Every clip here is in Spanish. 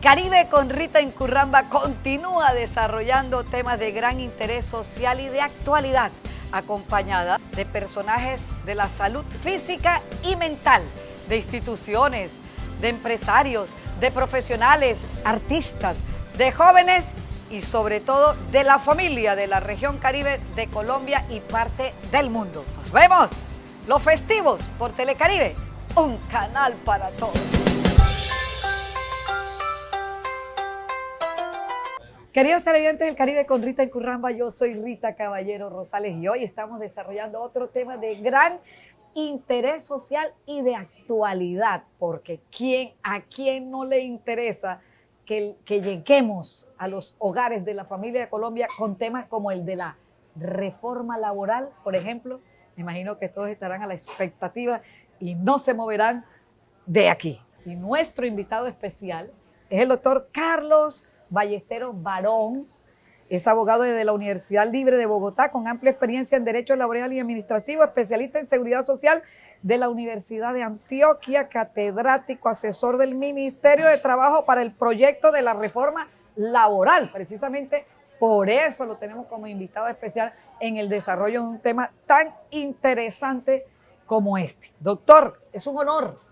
Caribe con Rita Incurramba continúa desarrollando temas de gran interés social y de actualidad, acompañada de personajes de la salud física y mental, de instituciones, de empresarios, de profesionales, artistas, de jóvenes y sobre todo de la familia de la región Caribe de Colombia y parte del mundo. Nos vemos los festivos por Telecaribe, un canal para todos. Queridos televidentes del Caribe con Rita Incurramba, yo soy Rita Caballero Rosales y hoy estamos desarrollando otro tema de gran interés social y de actualidad, porque ¿a quién no le interesa que lleguemos a los hogares de la familia de Colombia con temas como el de la reforma laboral, por ejemplo? Me imagino que todos estarán a la expectativa y no se moverán de aquí. Y nuestro invitado especial es el doctor Carlos Ballesteros Barón. Es abogado de la Universidad Libre de Bogotá, con amplia experiencia en Derecho Laboral y Administrativo, especialista en Seguridad Social de la Universidad de Antioquia, catedrático, asesor del Ministerio de Trabajo para el proyecto de la reforma laboral. Precisamente por eso lo tenemos como invitado especial en el desarrollo de un tema tan interesante como este. Doctor, es un honor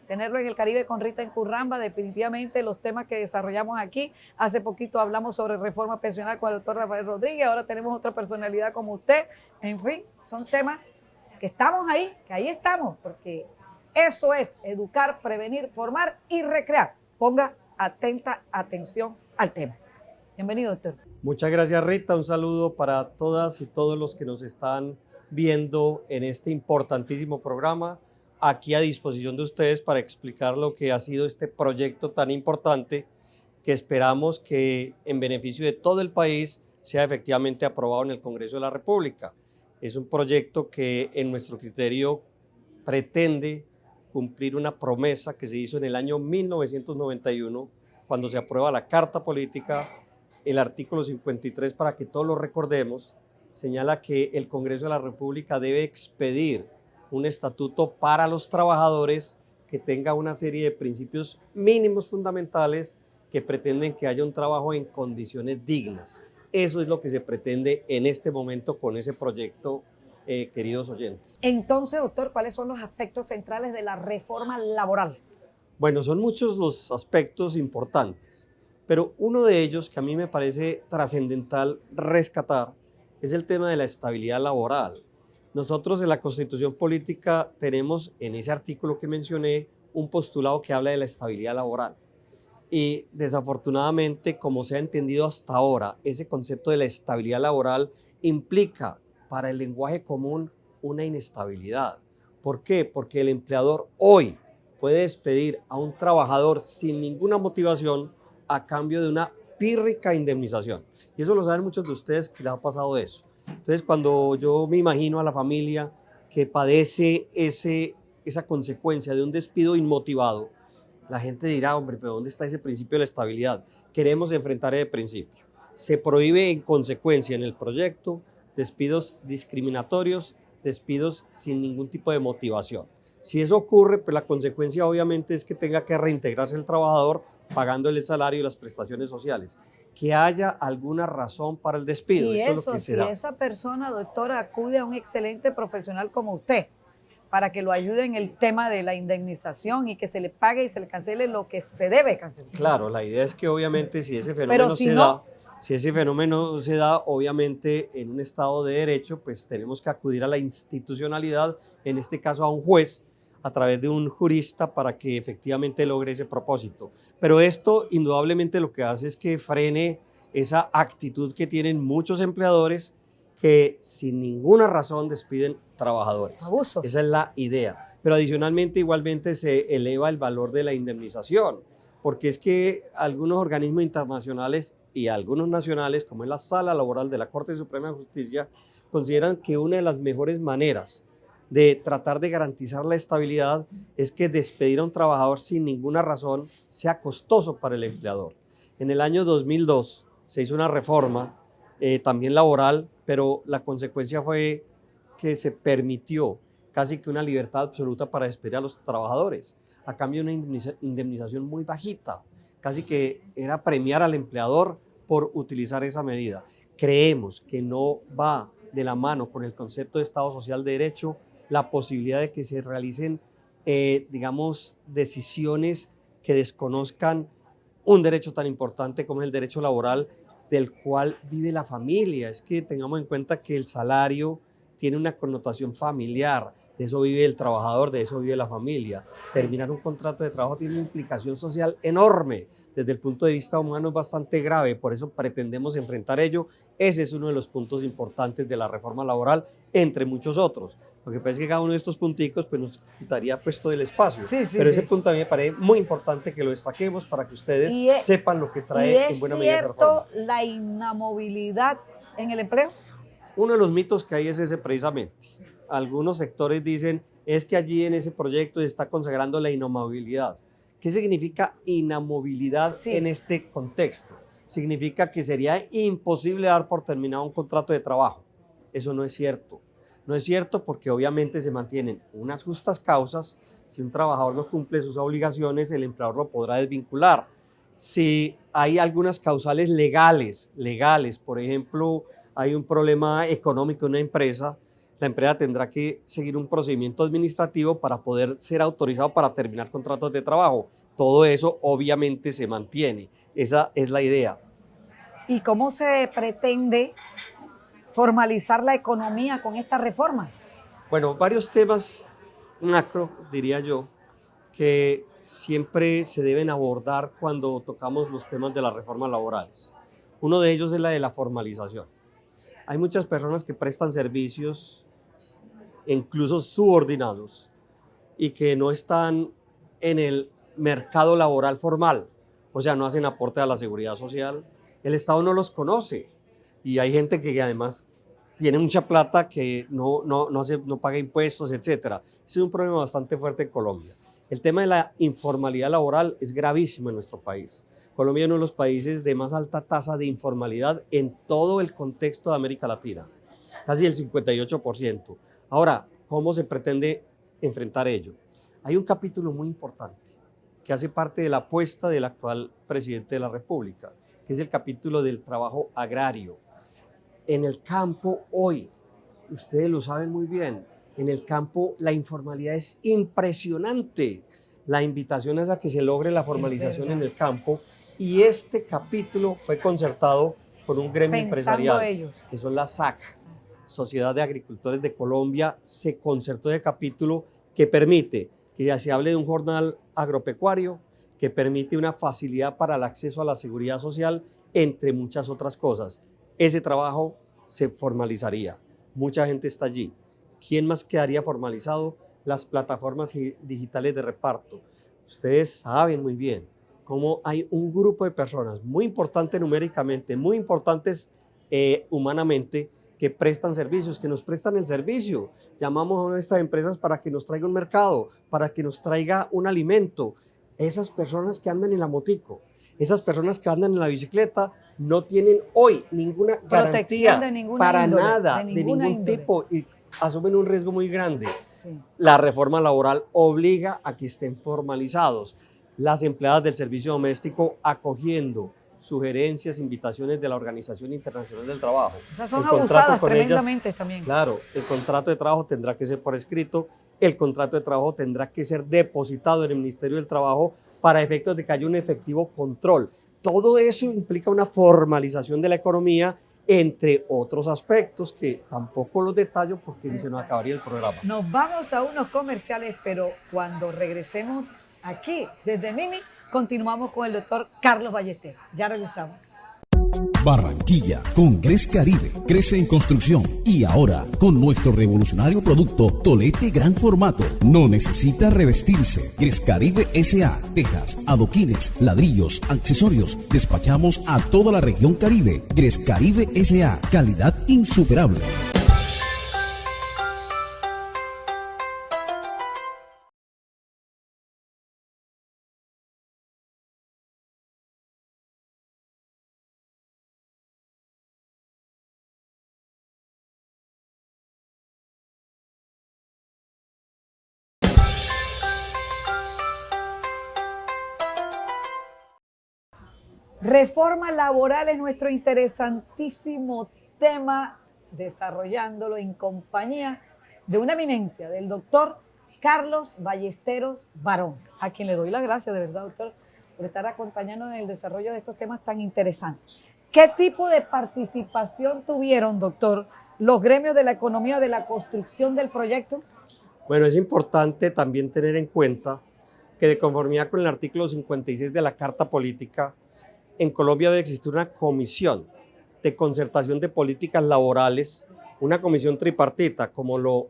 tenerlo en el Caribe con Rita Incurramba. Definitivamente los temas que desarrollamos aquí, hace poquito hablamos sobre reforma pensional con el doctor Rafael Rodríguez, ahora tenemos otra personalidad como usted. En fin, son temas que estamos ahí, que ahí estamos, porque eso es educar, prevenir, formar y recrear. Ponga atenta atención al tema. Bienvenido, doctor. Muchas gracias, Rita. Un saludo para todas y todos los que nos están viendo en este importantísimo programa, aquí a disposición de ustedes para explicar lo que ha sido este proyecto tan importante que esperamos que en beneficio de todo el país sea efectivamente aprobado en el Congreso de la República. Es un proyecto que en nuestro criterio pretende cumplir una promesa que se hizo en el año 1991 cuando se aprueba la Carta Política. El artículo 53, para que todos lo recordemos, señala que el Congreso de la República debe expedir un estatuto para los trabajadores que tenga una serie de principios mínimos fundamentales que pretenden que haya un trabajo en condiciones dignas. Eso es lo que se pretende en este momento con ese proyecto, queridos oyentes. Entonces, doctor, ¿cuáles son los aspectos centrales de la reforma laboral? Bueno, son muchos los aspectos importantes, pero uno de ellos que a mí me parece trascendental rescatar es el tema de la estabilidad laboral. Nosotros en la Constitución Política tenemos en ese artículo que mencioné un postulado que habla de la estabilidad laboral. Y desafortunadamente, como se ha entendido hasta ahora, ese concepto de la estabilidad laboral implica para el lenguaje común una inestabilidad. ¿Por qué? Porque el empleador hoy puede despedir a un trabajador sin ninguna motivación a cambio de una pírrica indemnización. Y eso lo saben muchos de ustedes que les ha pasado eso. Entonces, cuando yo me imagino a la familia que padece esa consecuencia de un despido inmotivado, la gente dirá, hombre, pero ¿dónde está ese principio de la estabilidad? Queremos enfrentar ese principio. Se prohíbe en consecuencia en el proyecto despidos discriminatorios, despidos sin ningún tipo de motivación. Si eso ocurre, pues la consecuencia obviamente es que tenga que reintegrarse el trabajador pagándole el salario y las prestaciones sociales. Que haya alguna razón para el despido. Y eso es lo que si se da. esa persona, doctora, acude a un excelente profesional como usted para que lo ayude en el tema de la indemnización y que se le pague y se le cancele lo que se debe cancelar. Claro, la idea es que obviamente si ese fenómeno se da, obviamente en un Estado de Derecho, pues tenemos que acudir a la institucionalidad, en este caso a un juez, a través de un jurista para que efectivamente logre ese propósito. Pero esto indudablemente lo que hace es que frene esa actitud que tienen muchos empleadores que sin ninguna razón despiden trabajadores. Abuso. Esa es la idea. Pero adicionalmente igualmente se eleva el valor de la indemnización, porque es que algunos organismos internacionales y algunos nacionales, como es la Sala Laboral de la Corte Suprema de Justicia, consideran que una de las mejores maneras de tratar de garantizar la estabilidad es que despedir a un trabajador sin ninguna razón sea costoso para el empleador. En el año 2002 se hizo una reforma también laboral, pero la consecuencia fue que se permitió casi que una libertad absoluta para despedir a los trabajadores, a cambio de una indemnización muy bajita, casi que era premiar al empleador por utilizar esa medida. Creemos que no va de la mano con el concepto de Estado Social de Derecho la posibilidad de que se realicen, digamos, decisiones que desconozcan un derecho tan importante como es el derecho laboral, del cual vive la familia. Es que tengamos en cuenta que el salario tiene una connotación familiar, de eso vive el trabajador, de eso vive la familia. Terminar un contrato de trabajo tiene una implicación social enorme. Desde el punto de vista humano es bastante grave, por eso pretendemos enfrentar ello. Ese es uno de los puntos importantes de la reforma laboral, entre muchos otros. Lo que pasa es que cada uno de estos punticos pues, nos quitaría pues todo el espacio. Pero ese punto a mí me parece muy importante que lo destaquemos para que ustedes sepan lo que trae en buena medida esa reforma. ¿Es cierto la inamovilidad en el empleo? Uno de los mitos que hay es ese precisamente. Algunos sectores dicen, es que allí en ese proyecto se está consagrando la inamovilidad. ¿Qué significa inamovilidad en este contexto? Significa que sería imposible dar por terminado un contrato de trabajo. Eso no es cierto. No es cierto porque obviamente se mantienen unas justas causas. Si un trabajador no cumple sus obligaciones, el empleador lo podrá desvincular. Si hay algunas causales legales, por ejemplo, hay un problema económico en una empresa, la empresa tendrá que seguir un procedimiento administrativo para poder ser autorizado para terminar contratos de trabajo. Todo eso obviamente se mantiene. Esa es la idea. ¿Y cómo se pretende formalizar la economía con esta reforma? Bueno, varios temas macro, diría yo, que siempre se deben abordar cuando tocamos los temas de las reformas laborales. Uno de ellos es la de la formalización. Hay muchas personas que prestan servicios, incluso subordinados, y que no están en el mercado laboral formal, o sea, no hacen aporte a la seguridad social. El Estado no los conoce y hay gente que además tiene mucha plata que no paga impuestos, etc. Ese es un problema bastante fuerte en Colombia. El tema de la informalidad laboral es gravísimo en nuestro país. Colombia es uno de los países de más alta tasa de informalidad en todo el contexto de América Latina, casi el 58%. Ahora, ¿cómo se pretende enfrentar ello? Hay un capítulo muy importante que hace parte de la apuesta del actual presidente de la República, que es el capítulo del trabajo agrario. En el campo hoy, ustedes lo saben muy bien, en el campo la informalidad es impresionante. La invitación es a que se logre la formalización en el campo y este capítulo fue concertado con un gremio empresarial, que son la SAC, Sociedad de Agricultores de Colombia. Se concertó ese capítulo que permite que se hable de un jornal agropecuario, que permite una facilidad para el acceso a la seguridad social, entre muchas otras cosas. Ese trabajo se formalizaría. Mucha gente está allí. ¿Quién más quedaría formalizado? Las plataformas digitales de reparto. Ustedes saben muy bien cómo hay un grupo de personas muy importante numéricamente, muy importantes humanamente, que prestan servicios, que nos prestan el servicio. Llamamos a estas empresas para que nos traiga un mercado, para que nos traiga un alimento. Esas personas que andan en la motico, esas personas que andan en la bicicleta, no tienen hoy ninguna garantía para nada, de ningún tipo, y asumen un riesgo muy grande. Sí. La reforma laboral obliga a que estén formalizados. Las empleadas del servicio doméstico acogiendo sugerencias, invitaciones de la Organización Internacional del Trabajo. Esas son abusadas tremendamente también. Claro, el contrato de trabajo tendrá que ser por escrito, el contrato de trabajo tendrá que ser depositado en el Ministerio del Trabajo para efectos de que haya un efectivo control. Todo eso implica una formalización de la economía, entre otros aspectos que tampoco los detallo porque se nos acabaría el programa. Nos vamos a unos comerciales, pero cuando regresemos aquí desde Mimi, continuamos con el doctor Carlos Ballester. Ya regresamos. Barranquilla, con Gres Caribe, crece en construcción y ahora con nuestro revolucionario producto Tolete Gran Formato. No necesita revestirse. Gres Caribe S.A. Tejas, adoquines, ladrillos, accesorios. Despachamos a toda la región Caribe. Gres Caribe S.A. Calidad insuperable. Reforma laboral es nuestro interesantísimo tema, desarrollándolo en compañía de una eminencia, del doctor Carlos Ballesteros Barón, a quien le doy las gracias, de verdad, doctor, por estar acompañándonos en el desarrollo de estos temas tan interesantes. ¿Qué tipo de participación tuvieron, doctor, los gremios de la economía de la construcción del proyecto? Bueno, es importante también tener en cuenta que de conformidad con el artículo 56 de la Carta Política, en Colombia debe existir una comisión de concertación de políticas laborales, una comisión tripartita, como lo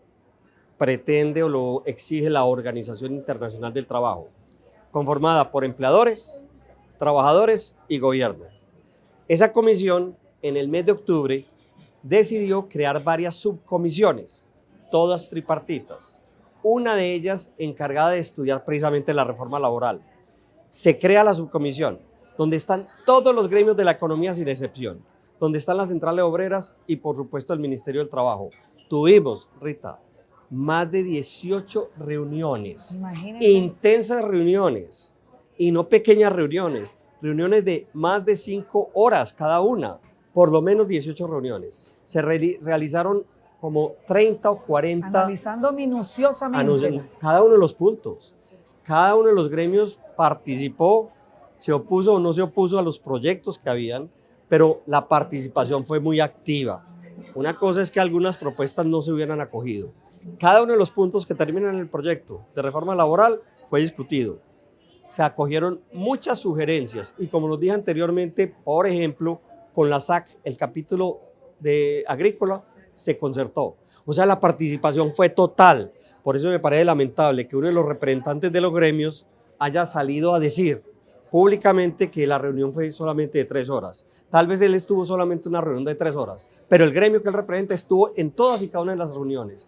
pretende o lo exige la Organización Internacional del Trabajo, conformada por empleadores, trabajadores y gobierno. Esa comisión, en el mes de octubre, decidió crear varias subcomisiones, todas tripartitas. Una de ellas encargada de estudiar precisamente la reforma laboral. Se crea la subcomisión, donde están todos los gremios de la economía sin excepción, donde están las centrales obreras y por supuesto el Ministerio del Trabajo. Tuvimos, Rita, más de 18 reuniones, intensas reuniones, y no pequeñas reuniones de más de 5 horas cada una, por lo menos 18 reuniones. Se realizaron como 30 o 40. Analizando minuciosamente. Cada uno de los puntos. Cada uno de los gremios participó, se opuso o no se opuso a los proyectos que habían, pero la participación fue muy activa. Una cosa es que algunas propuestas no se hubieran acogido. Cada uno de los puntos que terminan en el proyecto de reforma laboral fue discutido. Se acogieron muchas sugerencias y como los dije anteriormente, por ejemplo, con la SAC, el capítulo de agrícola se concertó. O sea, la participación fue total. Por eso me parece lamentable que uno de los representantes de los gremios haya salido a decir públicamente que la reunión fue solamente de 3 horas. Tal vez él estuvo solamente en una reunión de 3 horas, pero el gremio que él representa estuvo en todas y cada una de las reuniones.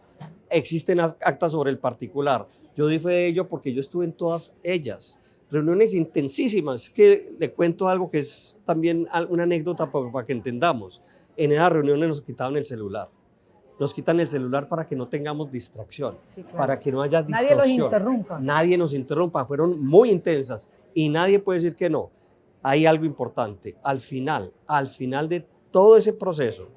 Existen actas sobre el particular. Yo di fe de ello porque yo estuve en todas ellas. Reuniones intensísimas. Es que le cuento algo que es también una anécdota para que entendamos. En esas reuniones nos quitaban el celular. Nos quitan el celular para que no tengamos distracción, sí, claro, para que no haya distorsión. Nadie los interrumpa. Nadie nos interrumpa. Fueron muy intensas y nadie puede decir que no. Hay algo importante. Al final de todo ese proceso,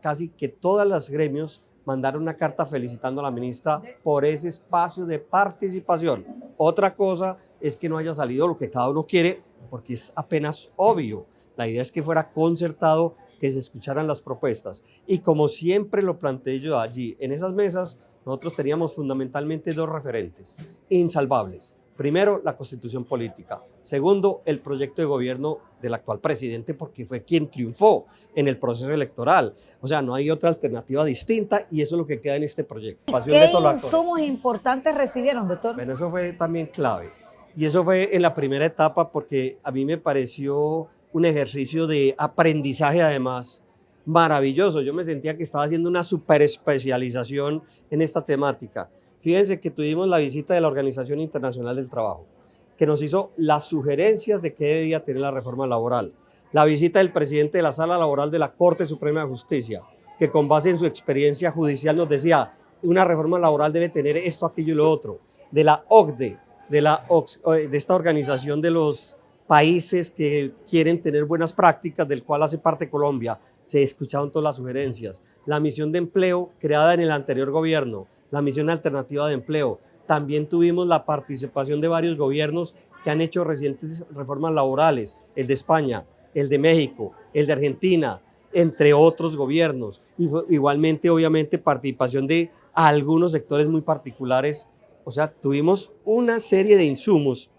casi que todas las gremios mandaron una carta felicitando a la ministra por ese espacio de participación. Otra cosa es que no haya salido lo que cada uno quiere, porque es apenas obvio. La idea es que fuera concertado, que se escucharan las propuestas. Y como siempre lo planteé yo allí, en esas mesas, nosotros teníamos fundamentalmente 2 referentes insalvables. Primero, la Constitución política. Segundo, el proyecto de gobierno del actual presidente, porque fue quien triunfó en el proceso electoral. O sea, no hay otra alternativa distinta y eso es lo que queda en este proyecto. ¿Qué insumos importantes recibieron, doctor? Bueno, eso fue también clave. Y eso fue en la primera etapa porque a mí me pareció un ejercicio de aprendizaje además maravilloso. Yo me sentía que estaba haciendo una super especialización en esta temática. Fíjense que tuvimos la visita de la Organización Internacional del Trabajo, que nos hizo las sugerencias de qué debía tener la reforma laboral. La visita del presidente de la Sala Laboral de la Corte Suprema de Justicia, que con base en su experiencia judicial nos decía, una reforma laboral debe tener esto, aquello y lo otro. De la OCDE, de esta organización de los países que quieren tener buenas prácticas, del cual hace parte Colombia, se escucharon todas las sugerencias. La misión de empleo creada en el anterior gobierno, la misión alternativa de empleo. También tuvimos la participación de varios gobiernos que han hecho recientes reformas laborales, el de España, el de México, el de Argentina, entre otros gobiernos. Y igualmente, obviamente, participación de algunos sectores muy particulares. O sea, tuvimos una serie de insumos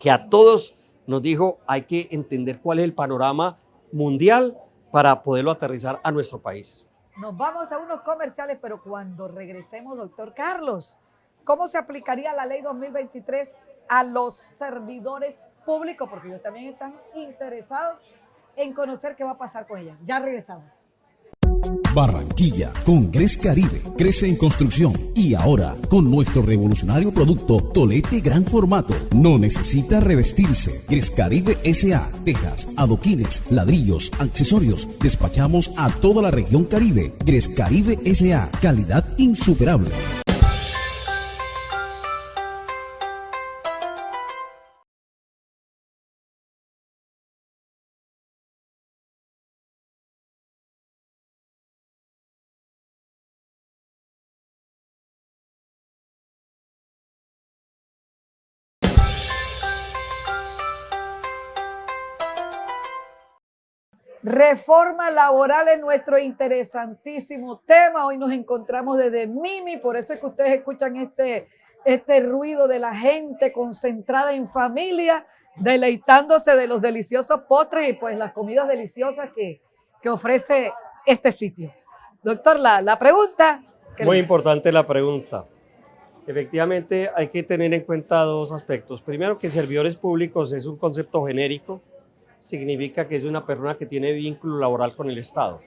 que a todos nos dijo hay que entender cuál es el panorama mundial para poderlo aterrizar a nuestro país. Nos vamos a unos comerciales, pero cuando regresemos, doctor Carlos, ¿cómo se aplicaría la ley 2023 a los servidores públicos? Porque ellos también están interesados en conocer qué va a pasar con ella. Ya regresamos. Barranquilla, con Gres Caribe, crece en construcción y ahora con nuestro revolucionario producto Tolete Gran Formato. No necesita revestirse. Gres Caribe S.A. Tejas, adoquines, ladrillos, accesorios. Despachamos a toda la región Caribe. Gres Caribe S.A. Calidad insuperable. Reforma laboral es nuestro interesantísimo tema. Hoy nos encontramos desde Mimi, por eso es que ustedes escuchan este ruido de la gente concentrada en familia, deleitándose de los deliciosos postres y pues las comidas deliciosas que ofrece este sitio. Doctor, la pregunta. Muy importante la pregunta. Efectivamente, hay que tener en cuenta dos aspectos. Primero, que servidores públicos es un concepto genérico, significa que es una persona que tiene vínculo laboral con el Estado.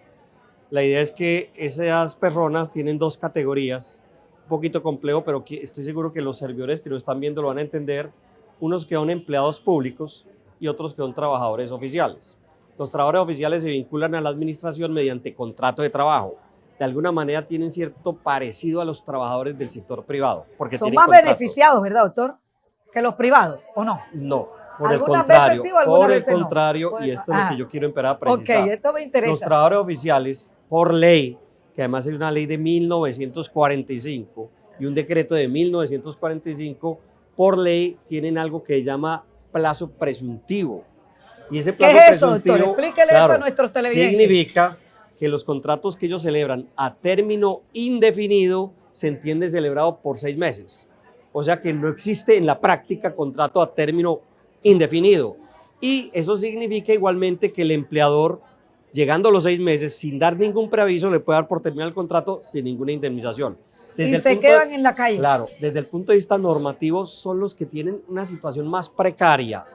La idea es que esas personas tienen dos categorías, un poquito complejo, pero estoy seguro que los servidores que lo están viendo lo van a entender, unos que son empleados públicos y otros que son trabajadores oficiales. Los trabajadores oficiales se vinculan a la administración mediante contrato de trabajo. De alguna manera tienen cierto parecido a los trabajadores del sector privado. Porque son tienen más contrato. Beneficiados, ¿verdad, doctor? Que los privados, ¿o no? No, por el Algunas contrario. veces sí o algunas Por el veces no. contrario, y esto es lo que yo quiero empezar a precisar. Ok, esto me interesa. Los trabajadores oficiales, por ley, que además es una ley de 1945 y un decreto de 1945, por ley tienen algo que se llama plazo presuntivo. Y ese plazo ¿Qué es eso, presuntivo, doctor? Explíquele eso a nuestros televidentes. Significa que los contratos que ellos celebran a término indefinido se entiende celebrado por 6 meses. O sea que no existe en la práctica contrato a término indefinido. Y eso significa igualmente que el empleador, llegando a los 6 meses, sin dar ningún preaviso, le puede dar por terminar el contrato sin ninguna indemnización. Y se quedan en la calle. Claro, desde el punto de vista normativo son los que tienen una situación más precaria.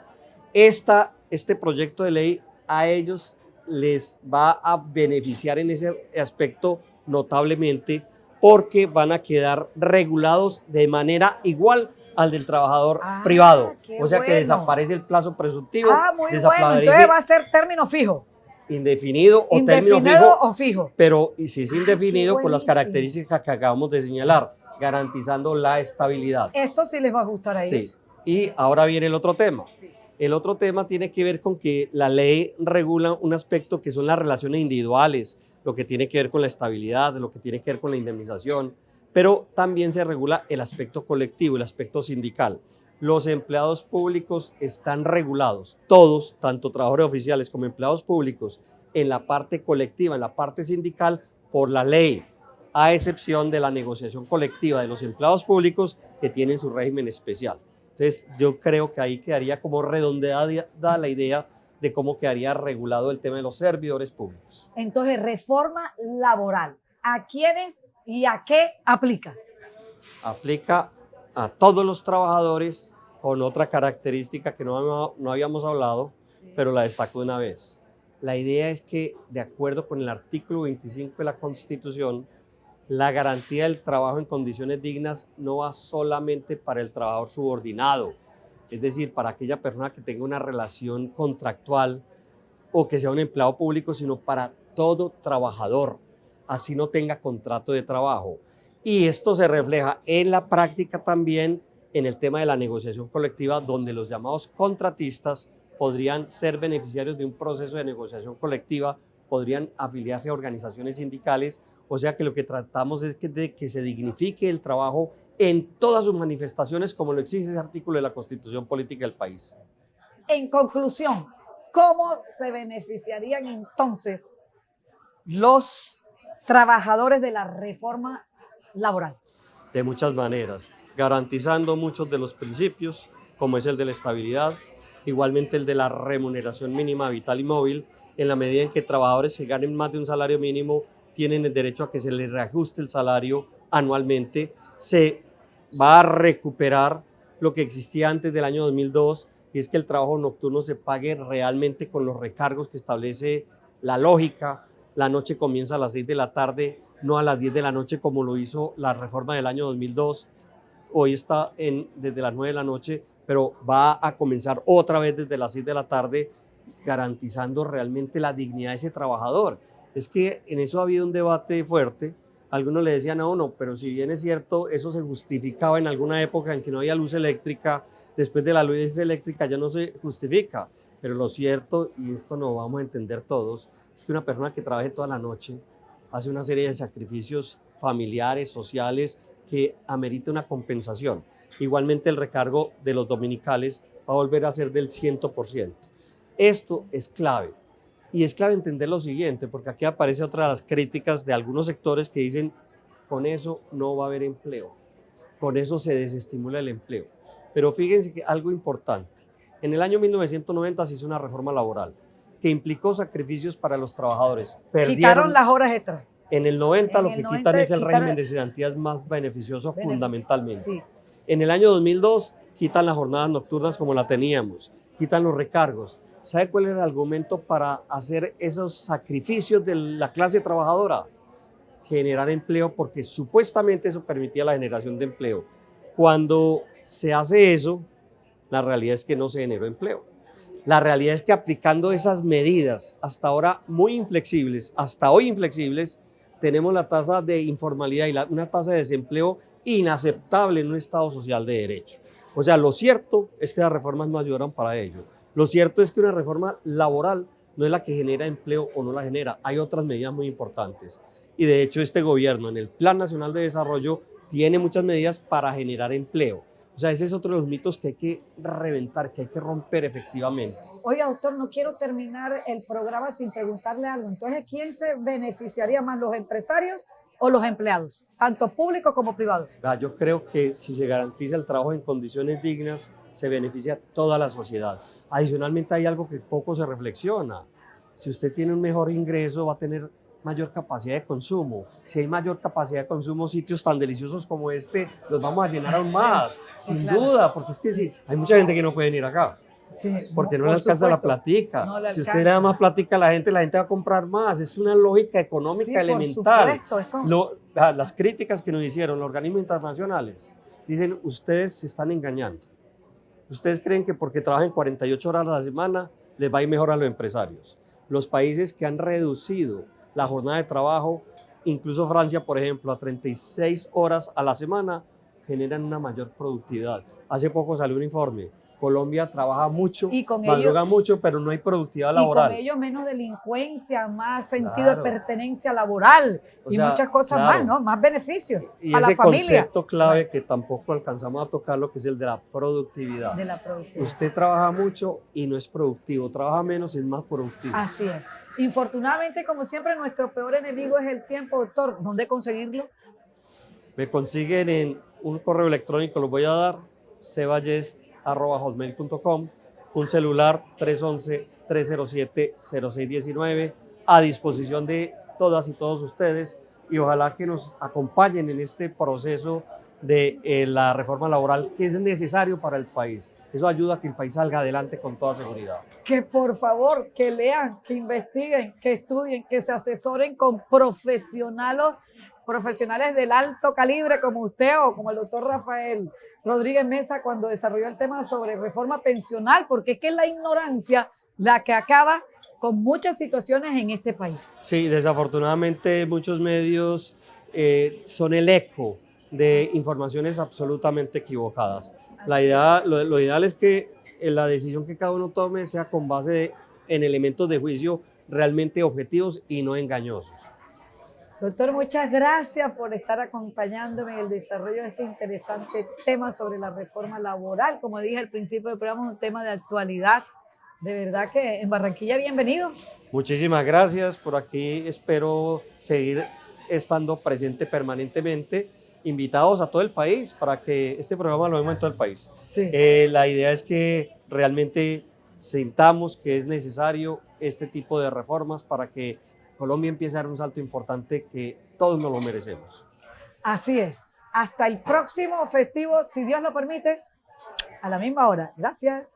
Este proyecto de ley a ellos les va a beneficiar en ese aspecto notablemente porque van a quedar regulados de manera igual al del trabajador privado. O sea que desaparece el plazo presuntivo. Muy bueno, entonces va a ser término fijo. Indefinido o término fijo. O fijo. Pero y si es indefinido, con las características que acabamos de señalar, garantizando la estabilidad. Esto sí les va a gustar a ellos. Sí. Y ahora viene el otro tema. Sí. El otro tema tiene que ver con que la ley regula un aspecto que son las relaciones individuales, lo que tiene que ver con la estabilidad, lo que tiene que ver con la indemnización, pero también se regula el aspecto colectivo, el aspecto sindical. Los empleados públicos están regulados, todos, tanto trabajadores oficiales como empleados públicos, en la parte colectiva, en la parte sindical, por la ley, a excepción de la negociación colectiva de los empleados públicos que tienen su régimen especial. Entonces, yo creo que ahí quedaría como redondeada la idea de cómo quedaría regulado el tema de los servidores públicos. Entonces, reforma laboral, ¿a quiénes y a qué aplica? Aplica a todos los trabajadores con otra característica que no habíamos hablado, pero la destaco de una vez. La idea es que, de acuerdo con el artículo 25 de la Constitución, la garantía del trabajo en condiciones dignas no va solamente para el trabajador subordinado, es decir, para aquella persona que tenga una relación contractual o que sea un empleado público, sino para todo trabajador, así no tenga contrato de trabajo. Y esto se refleja en la práctica también en el tema de la negociación colectiva, donde los llamados contratistas podrían ser beneficiarios de un proceso de negociación colectiva, podrían afiliarse a organizaciones sindicales. O sea que lo que tratamos es de que se dignifique el trabajo en todas sus manifestaciones, como lo exige ese artículo de la Constitución Política del país. En conclusión, ¿cómo se beneficiarían entonces los trabajadores de la reforma laboral? De muchas maneras, garantizando muchos de los principios, como es el de la estabilidad, igualmente el de la remuneración mínima vital y móvil, en la medida en que trabajadores que ganen más de un salario mínimo tienen el derecho a que se les reajuste el salario anualmente. Se va a recuperar lo que existía antes del año 2002, y es que el trabajo nocturno se pague realmente con los recargos que establece la lógica. La noche comienza a las 6 de la tarde, no a las 10 de la noche como lo hizo la reforma del año 2002. Hoy está desde las 9 de la noche, pero va a comenzar otra vez desde las 6 de la tarde, garantizando realmente la dignidad de ese trabajador. Es que en eso ha habido un debate fuerte. Algunos le decían, no, pero si bien es cierto, eso se justificaba en alguna época en que no había luz eléctrica, después de la luz eléctrica ya no se justifica. Pero lo cierto, y esto no vamos a entender todos, es que una persona que trabaje toda la noche hace una serie de sacrificios familiares, sociales, que amerita una compensación. Igualmente el recargo de los dominicales va a volver a ser del 100%. Esto es clave. Y es clave entender lo siguiente, porque aquí aparece otra de las críticas de algunos sectores que dicen, con eso no va a haber empleo, con eso se desestimula el empleo. Pero fíjense que algo importante, en el año 1990 se hizo una reforma laboral que implicó sacrificios para los trabajadores. Quitaron las horas extras. En el 90 En lo el que 90 quitan es el quitaron- régimen de cesantías más beneficioso fundamentalmente. Sí. En el año 2002 quitan las jornadas nocturnas como la teníamos, quitan los recargos. ¿Sabe cuál es el argumento para hacer esos sacrificios de la clase trabajadora? Generar empleo, porque supuestamente eso permitía la generación de empleo. Cuando se hace eso, la realidad es que no se generó empleo. La realidad es que aplicando esas medidas, hasta ahora muy inflexibles, hasta hoy inflexibles, tenemos la tasa de informalidad y una tasa de desempleo inaceptable en un Estado social de derecho. O sea, lo cierto es que las reformas no ayudaron para ello. Lo cierto es que una reforma laboral no es la que genera empleo o no la genera. Hay otras medidas muy importantes. Y de hecho este gobierno en el Plan Nacional de Desarrollo tiene muchas medidas para generar empleo. O sea, ese es otro de los mitos que hay que reventar, que hay que romper efectivamente. Oiga, doctor, no quiero terminar el programa sin preguntarle algo. Entonces, ¿quién se beneficiaría más, los empresarios o los empleados, tanto públicos como privados? Yo creo que si se garantiza el trabajo en condiciones dignas, se beneficia a toda la sociedad. Adicionalmente hay algo que poco se reflexiona. Si usted tiene un mejor ingreso, va a tener mayor capacidad de consumo. Si hay mayor capacidad de consumo, sitios tan deliciosos como este, los vamos a llenar aún más, sin claro. duda, porque es que sí, hay mucha gente que no puede venir acá. Sí, Porque no por le alcanza la supuesto. platica. No le Si usted alcanza. le da más platica a la gente va a comprar más. Es una lógica económica Sí, elemental. por supuesto, es como- Las críticas que nos hicieron los organismos internacionales dicen, ustedes se están engañando. Ustedes creen que porque trabajen 48 horas a la semana les va a ir mejor a los empresarios. Los países que han reducido la jornada de trabajo, incluso Francia, por ejemplo, a 36 horas a la semana, generan una mayor productividad. Hace poco salió un informe. Colombia trabaja mucho, Y con madruga mucho, pero no hay productividad Y laboral. con ello menos delincuencia, más sentido Claro. de pertenencia laboral O y sea, muchas cosas claro. más, ¿no? Más beneficios Y a la ese familia. concepto clave que tampoco alcanzamos a tocar, lo que es el de la productividad. De la productividad. Usted trabaja mucho y no es productivo, trabaja menos y es más productivo. Así es. Infortunadamente, como siempre, nuestro peor enemigo es el tiempo, doctor. ¿Dónde conseguirlo? Me consiguen en un correo electrónico, lo voy a dar, seballest@hotmail.com, un celular 311-307-0619, a disposición de todas y todos ustedes, y ojalá que nos acompañen en este proceso de la reforma laboral que es necesario para el país. Eso ayuda a que el país salga adelante con toda seguridad. Que por favor, que lean, que investiguen, que estudien, que se asesoren con profesionales del alto calibre como usted o como el doctor Rafael Rodríguez Mesa cuando desarrolló el tema sobre reforma pensional, porque es que es la ignorancia la que acaba con muchas situaciones en este país. Sí, desafortunadamente muchos medios son el eco de informaciones absolutamente equivocadas. La idea, lo ideal es que la decisión que cada uno tome sea con base en elementos de juicio realmente objetivos y no engañosos. Doctor, muchas gracias por estar acompañándome en el desarrollo de este interesante tema sobre la reforma laboral. Como dije al principio del programa, es un tema de actualidad. De verdad que en Barranquilla, bienvenido. Muchísimas gracias por aquí. Espero seguir estando presente permanentemente. Invitados a todo el país para que este programa lo vemos en todo el país. Sí. La idea es que realmente sintamos que es necesario este tipo de reformas para que Colombia empiece a dar un salto importante que todos nos lo merecemos. Así es. Hasta el próximo festivo, si Dios lo permite, a la misma hora. Gracias.